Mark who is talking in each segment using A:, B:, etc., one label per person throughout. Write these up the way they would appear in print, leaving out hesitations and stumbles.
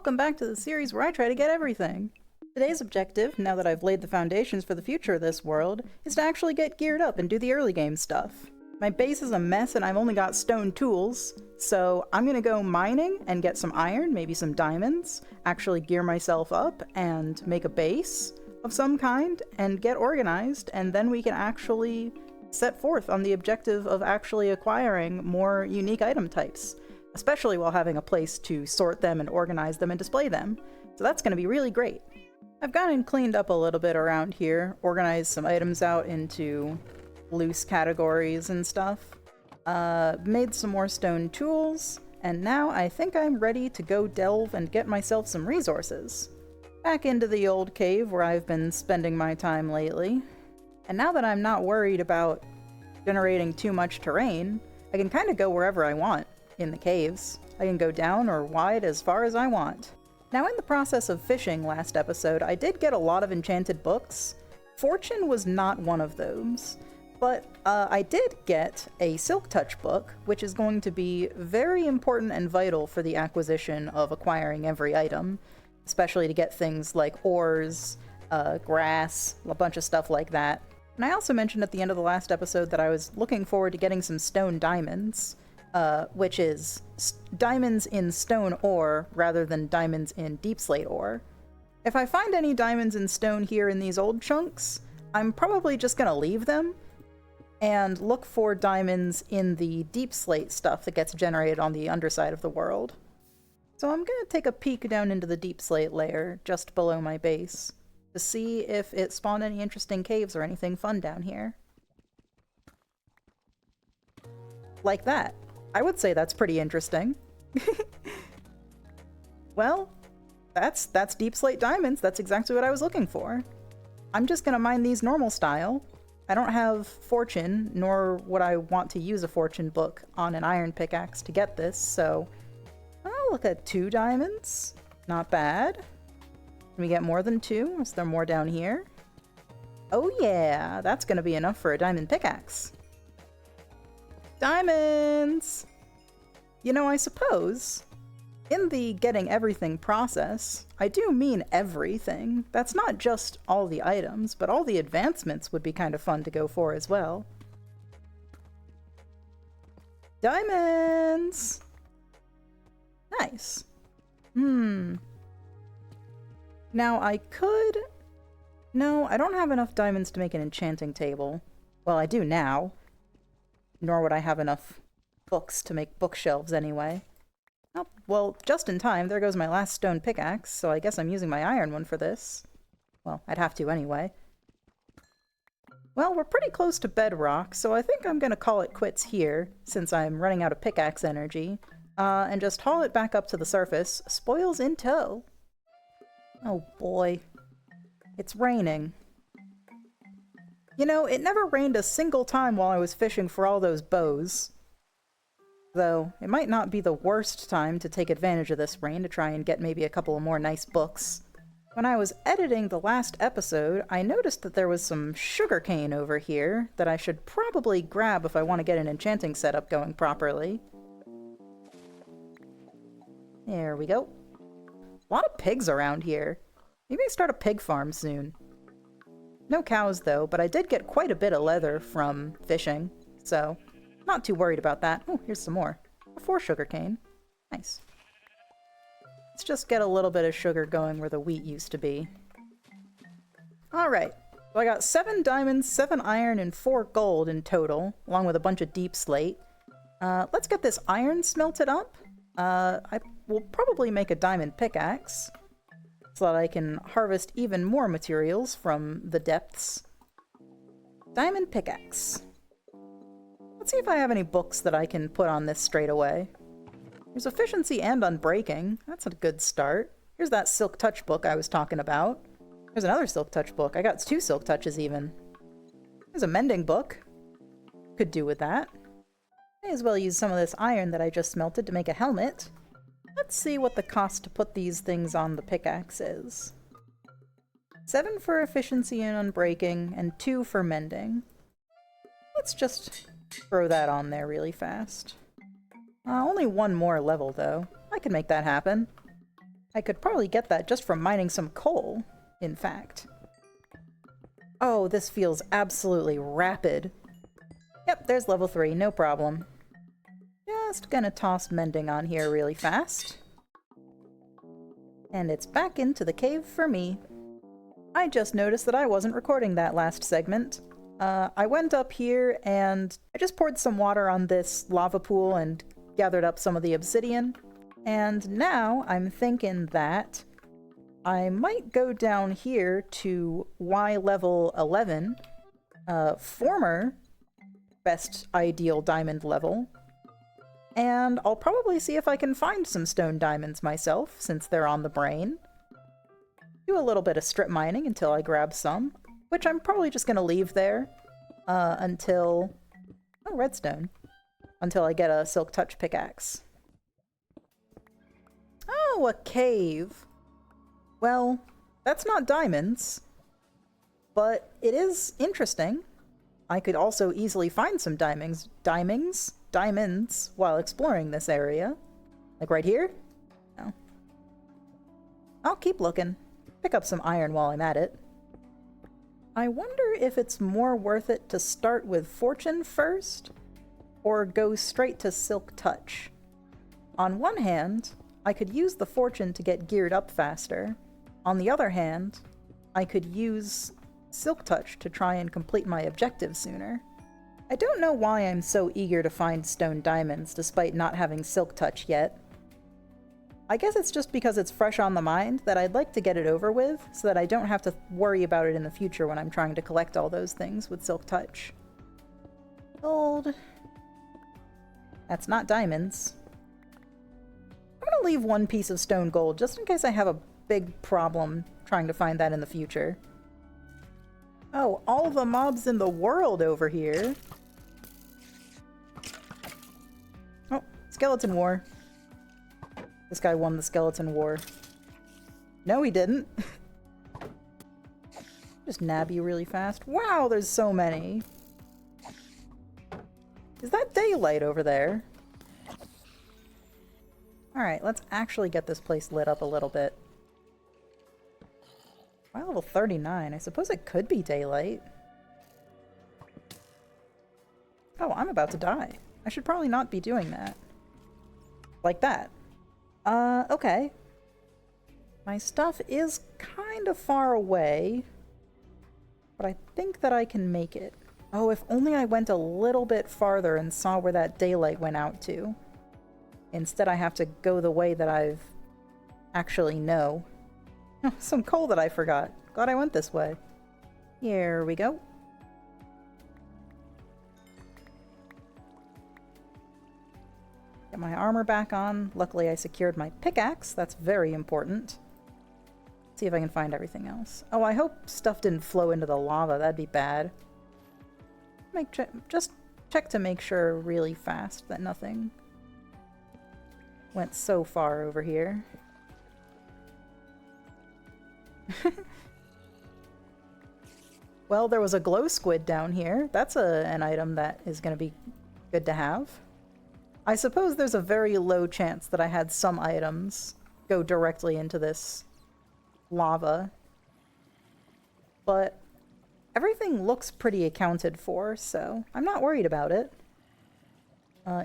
A: welcome back to the series where I try to get everything. Today's objective, now that I've laid the foundations for the future of this world, is to actually get geared up and do the early game stuff. My base is a mess and I've only got stone tools, so I'm gonna go mining and get some iron, maybe some diamonds, actually gear myself up and make a base of some kind, and get organized, and then we can actually set forth on the objective of actually acquiring more unique item types, especially while having a place to sort them and organize them and display them. So that's going to be really great. I've gone and cleaned up a little bit around here, organized some items out into loose categories and stuff, made some more stone tools, and now I think I'm ready to go delve and get myself some resources. Back into the old cave where I've been spending my time lately. And now that I'm not worried about generating too much terrain, I can kind of go wherever I want in the caves. I can go down or wide as far as I want. Now, in the process of fishing last episode, I did get a lot of enchanted books. Fortune was not one of those, but I did get a Silk Touch book, which is going to be very important and vital for the acquisition of acquiring every item, especially to get things like ores, grass, a bunch of stuff like that. And I also mentioned at the end of the last episode that I was looking forward to getting some stone diamonds, which is diamonds in stone ore rather than diamonds in deep slate ore. If I find any diamonds in stone here in these old chunks, I'm probably just gonna leave them and look for diamonds in the deep slate stuff that gets generated on the underside of the world. So I'm gonna take a peek down into the deep slate layer just below my base to see if it spawned any interesting caves or anything fun down here. Like that. I would say that's pretty interesting. Well, that's deep slate diamonds. That's exactly what I was looking for. I'm just gonna mine these normal style. I don't have fortune, nor would I want to use a fortune book on an iron pickaxe to get this, so... Oh, look at 2 diamonds. Not bad. Can we get more than 2? Is there more down here? Oh yeah, that's gonna be enough for a diamond pickaxe. Diamonds! You know, I suppose, in the getting everything process, I do mean everything. That's not just all the items, but all the advancements would be kind of fun to go for as well. Diamonds! Nice. Now I could... No, I don't have enough diamonds to make an enchanting table. Well, I do now. Nor would I have enough books to make bookshelves anyway. Oh, well, just in time, there goes my last stone pickaxe, so I guess I'm using my iron one for this. Well, I'd have to anyway. Well, we're pretty close to bedrock, so I think I'm gonna call it quits here, since I'm running out of pickaxe energy, and just haul it back up to the surface, spoils in tow. Oh boy. It's raining. You know, it never rained a single time while I was fishing for all those bows. Though, it might not be the worst time to take advantage of this rain to try and get maybe a couple of more nice books. When I was editing the last episode, I noticed that there was some sugarcane over here that I should probably grab if I want to get an enchanting setup going properly. There we go. A lot of pigs around here. Maybe I start a pig farm soon. No cows though, but I did get quite a bit of leather from fishing, so not too worried about that. Oh, here's some more. 4 sugarcane. Nice. Let's just get a little bit of sugar going where the wheat used to be. Alright, so I got 7 diamonds, 7 iron, and 4 gold in total, along with a bunch of deep slate. Let's get this iron smelted up. I will probably make a diamond pickaxe, so that I can harvest even more materials from the depths. Diamond pickaxe. Let's see if I have any books that I can put on this straight away. There's efficiency and unbreaking. That's a good start. Here's that Silk Touch book I was talking about. There's another Silk Touch book. I got 2 Silk Touches even. There's a mending book. Could do with that. May as well use some of this iron that I just smelted to make a helmet. Let's see what the cost to put these things on the pickaxe is. 7 for efficiency and unbreaking, and 2 for mending. Let's just throw that on there really fast. Only 1 more level, though. I can make that happen. I could probably get that just from mining some coal, in fact. Oh, this feels absolutely rapid. Yep, there's level 3, no problem. Just gonna toss mending on here really fast. And it's back into the cave for me. I just noticed that I wasn't recording that last segment. I went up here and I just poured some water on this lava pool and gathered up some of the obsidian. And now I'm thinking that I might go down here to Y level 11, former best ideal diamond level, and I'll probably see if I can find some stone diamonds myself, since they're on the brain. Do a little bit of strip mining until I grab some, which I'm probably just going to leave there until... oh, redstone. Until I get a silk touch pickaxe. Oh, a cave. Well, that's not diamonds, but it is interesting. I could also easily find some diamonds while exploring this area. Like right here? No. I'll keep looking. Pick up some iron while I'm at it. I wonder if it's more worth it to start with Fortune first, or go straight to Silk Touch. On one hand, I could use the Fortune to get geared up faster. On the other hand, I could use Silk Touch to try and complete my objective sooner. I don't know why I'm so eager to find stone diamonds despite not having Silk Touch yet. I guess it's just because it's fresh on the mind that I'd like to get it over with so that I don't have to worry about it in the future when I'm trying to collect all those things with Silk Touch. Gold. That's not diamonds. I'm gonna leave one piece of stone gold just in case I have a big problem trying to find that in the future. Oh, all the mobs in the world over here. Oh, skeleton war. This guy won the skeleton war. No, he didn't. Just nab you really fast. Wow, there's so many. Is that daylight over there? Alright, let's actually get this place lit up a little bit. Wow, level 39. I suppose it could be daylight. Oh, I'm about to die. I should probably not be doing that. Like that. Okay. My stuff is kind of far away, but I think that I can make it. Oh, if only I went a little bit farther and saw where that daylight went out to. Instead, I have to go the way that I've actually know. Oh, some coal that I forgot. Glad I went this way. Here we go. Get my armor back on. Luckily, I secured my pickaxe. That's very important. See if I can find everything else. Oh, I hope stuff didn't flow into the lava. That'd be bad. Just check to make sure really fast that nothing went so far over here. Well, there was a glow squid down here. That's an item that is going to be good to have. I suppose there's a very low chance that I had some items go directly into this lava. But everything looks pretty accounted for, so I'm not worried about it.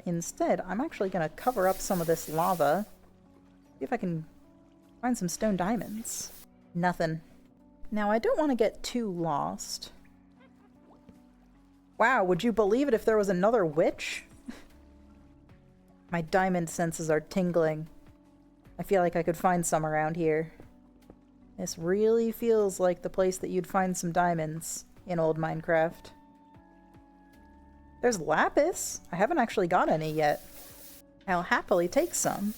A: Instead, I'm actually going to cover up some of this lava. See if I can find some stone diamonds. Nothing. Now, I don't want to get too lost. Wow, would you believe it if there was another witch? My diamond senses are tingling. I feel like I could find some around here. This really feels like the place that you'd find some diamonds in old Minecraft. There's lapis. I haven't actually got any yet. I'll happily take some.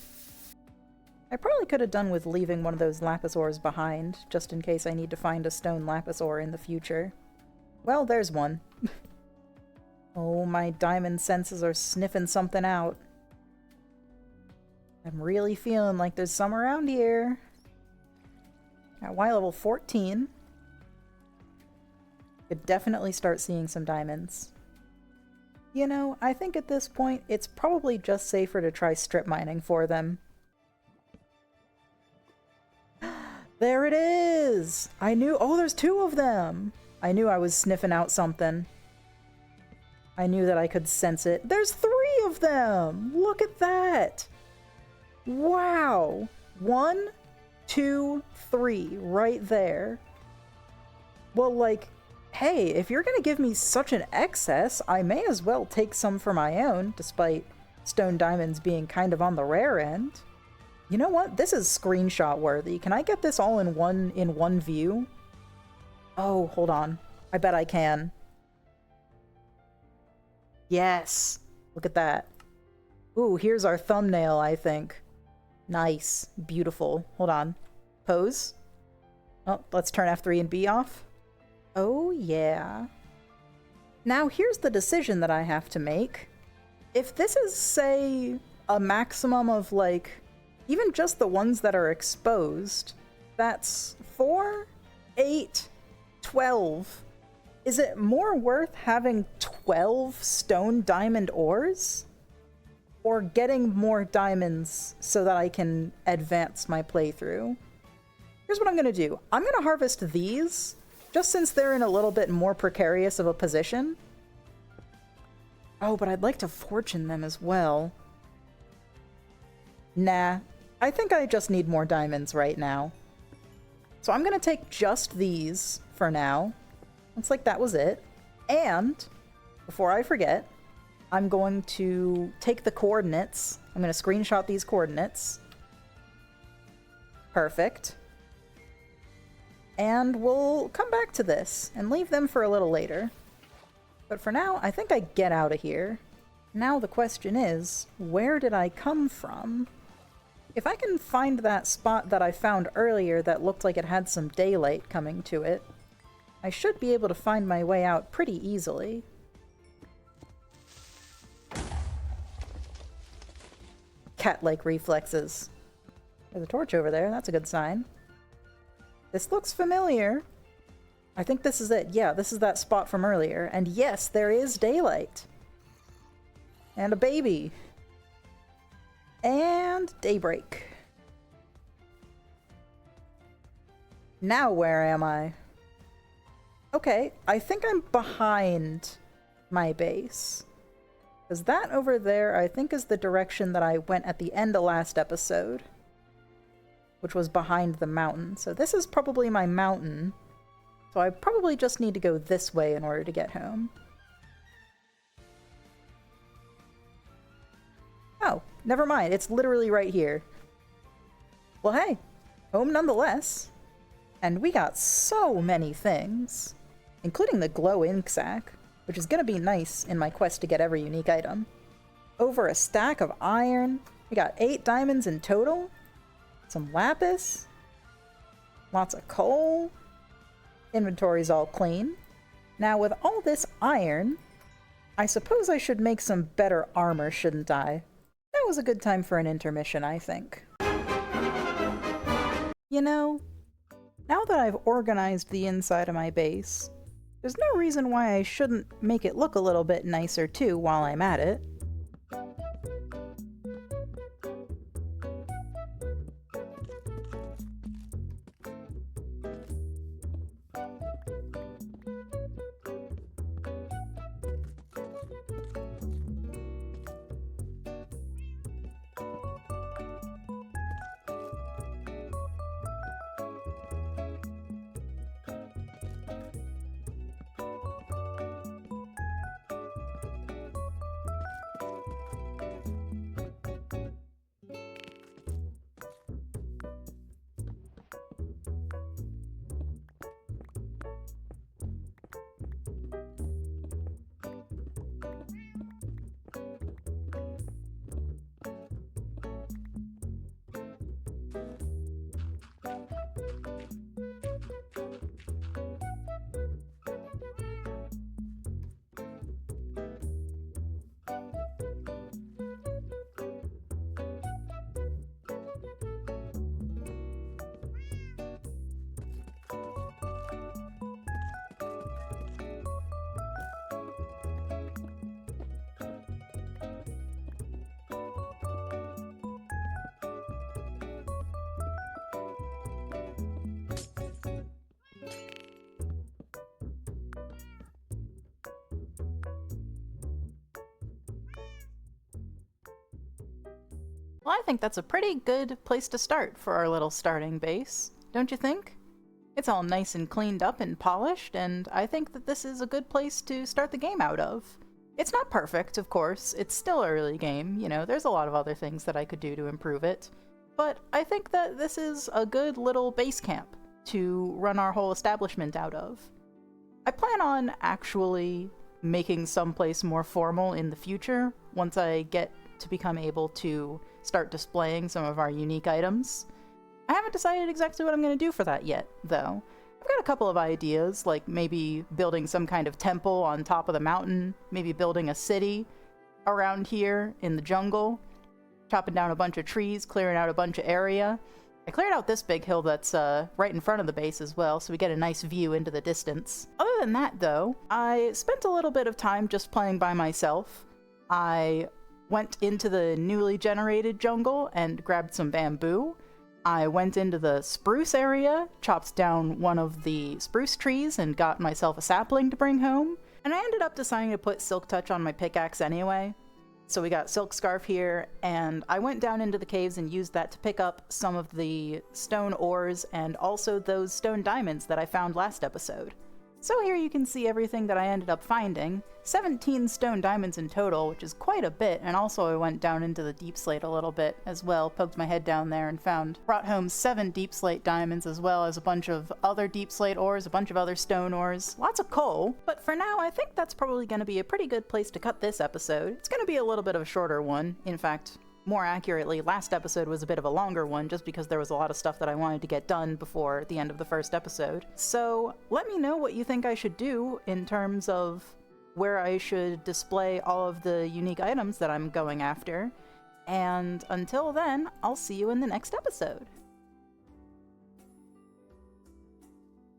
A: I probably could have done with leaving one of those lapis ores behind, just in case I need to find a stone lapis ore in the future. Well, there's one. Oh, my diamond senses are sniffing something out. I'm really feeling like there's some around here. At Y level 14. Could definitely start seeing some diamonds. You know, I think at this point, it's probably just safer to try strip mining for them. There it is! I knew- oh, there's two of them! I knew I was sniffing out something. I knew that I could sense it. There's three of them! Look at that! Wow! 1, 2, 3, right there. Well, like, hey, if you're gonna give me such an excess, I may as well take some for my own, despite stone diamonds being kind of on the rare end. You know what? This is screenshot worthy. Can I get this all in one view? Oh, hold on. I bet I can. Yes! Look at that. Ooh, here's our thumbnail, I think. Nice. Beautiful. Hold on. Pose. Oh, let's turn F3 and B off. Oh, yeah. Now, here's the decision that I have to make. If this is, say, a maximum of, like, even just the ones that are exposed, that's 4, 8, 12. Is it more worth having 12 stone diamond ores? Or getting more diamonds so that I can advance my playthrough? Here's what I'm gonna do. I'm gonna harvest these, just since they're in a little bit more precarious of a position. Oh, but I'd like to fortune them as well. Nah, I think I just need more diamonds right now. So I'm gonna take just these for now. Looks like that was it. And, before I forget, I'm going to take the coordinates. I'm going to screenshot these coordinates. Perfect. And we'll come back to this and leave them for a little later. But for now, I think I get out of here. Now the question is, where did I come from? If I can find that spot that I found earlier that looked like it had some daylight coming to it, I should be able to find my way out pretty easily. Cat-like reflexes. There's a torch over there, that's a good sign. This looks familiar. I think this is it. Yeah, this is that spot from earlier. And yes, there is daylight. And a baby. And daybreak. Now where am I? Okay, I think I'm behind my base. Because that over there, I think, is the direction that I went at the end of last episode. Which was behind the mountain. So this is probably my mountain. So I probably just need to go this way in order to get home. Oh, never mind. It's literally right here. Well, hey, home nonetheless. And we got so many things, including the glow ink sack, which is going to be nice in my quest to get every unique item. Over a stack of iron. We got 8 diamonds in total. Some lapis. Lots of coal. Inventory's all clean. Now with all this iron, I suppose I should make some better armor, shouldn't I? That was a good time for an intermission, I think. You know, now that I've organized the inside of my base, there's no reason why I shouldn't make it look a little bit nicer too while I'm at it. Well, I think that's a pretty good place to start for our little starting base, don't you think? It's all nice and cleaned up and polished, and I think that this is a good place to start the game out of. It's not perfect, of course. It's still an early game, you know, there's a lot of other things that I could do to improve it. But I think that this is a good little base camp to run our whole establishment out of. I plan on actually making someplace more formal in the future once I get to become able to start displaying some of our unique items. I haven't decided exactly what I'm going to do for that yet, though. I've got a couple of ideas, like maybe building some kind of temple on top of the mountain, maybe building a city around here in the jungle, chopping down a bunch of trees, clearing out a bunch of area. I cleared out this big hill that's right in front of the base as well, so we get a nice view into the distance. Other than that, though, I spent a little bit of time just playing by myself. I went into the newly generated jungle and grabbed some bamboo. I went into the spruce area, chopped down one of the spruce trees, and got myself a sapling to bring home. And I ended up deciding to put Silk Touch on my pickaxe anyway. So we got Silk Scarf here, and I went down into the caves and used that to pick up some of the stone ores and also those stone diamonds that I found last episode. So here you can see everything that I ended up finding. 17 stone diamonds in total, which is quite a bit, and also I went down into the deep slate a little bit as well, poked my head down there and brought home 7 deep slate diamonds as well as a bunch of other deep slate ores, a bunch of other stone ores, lots of coal. But for now, I think that's probably going to be a pretty good place to cut this episode. It's going to be a little bit of a shorter one. In fact, more accurately, last episode was a bit of a longer one just because there was a lot of stuff that I wanted to get done before the end of the first episode. So let me know what you think I should do in terms of where I should display all of the unique items that I'm going after. And until then, I'll see you in the next episode.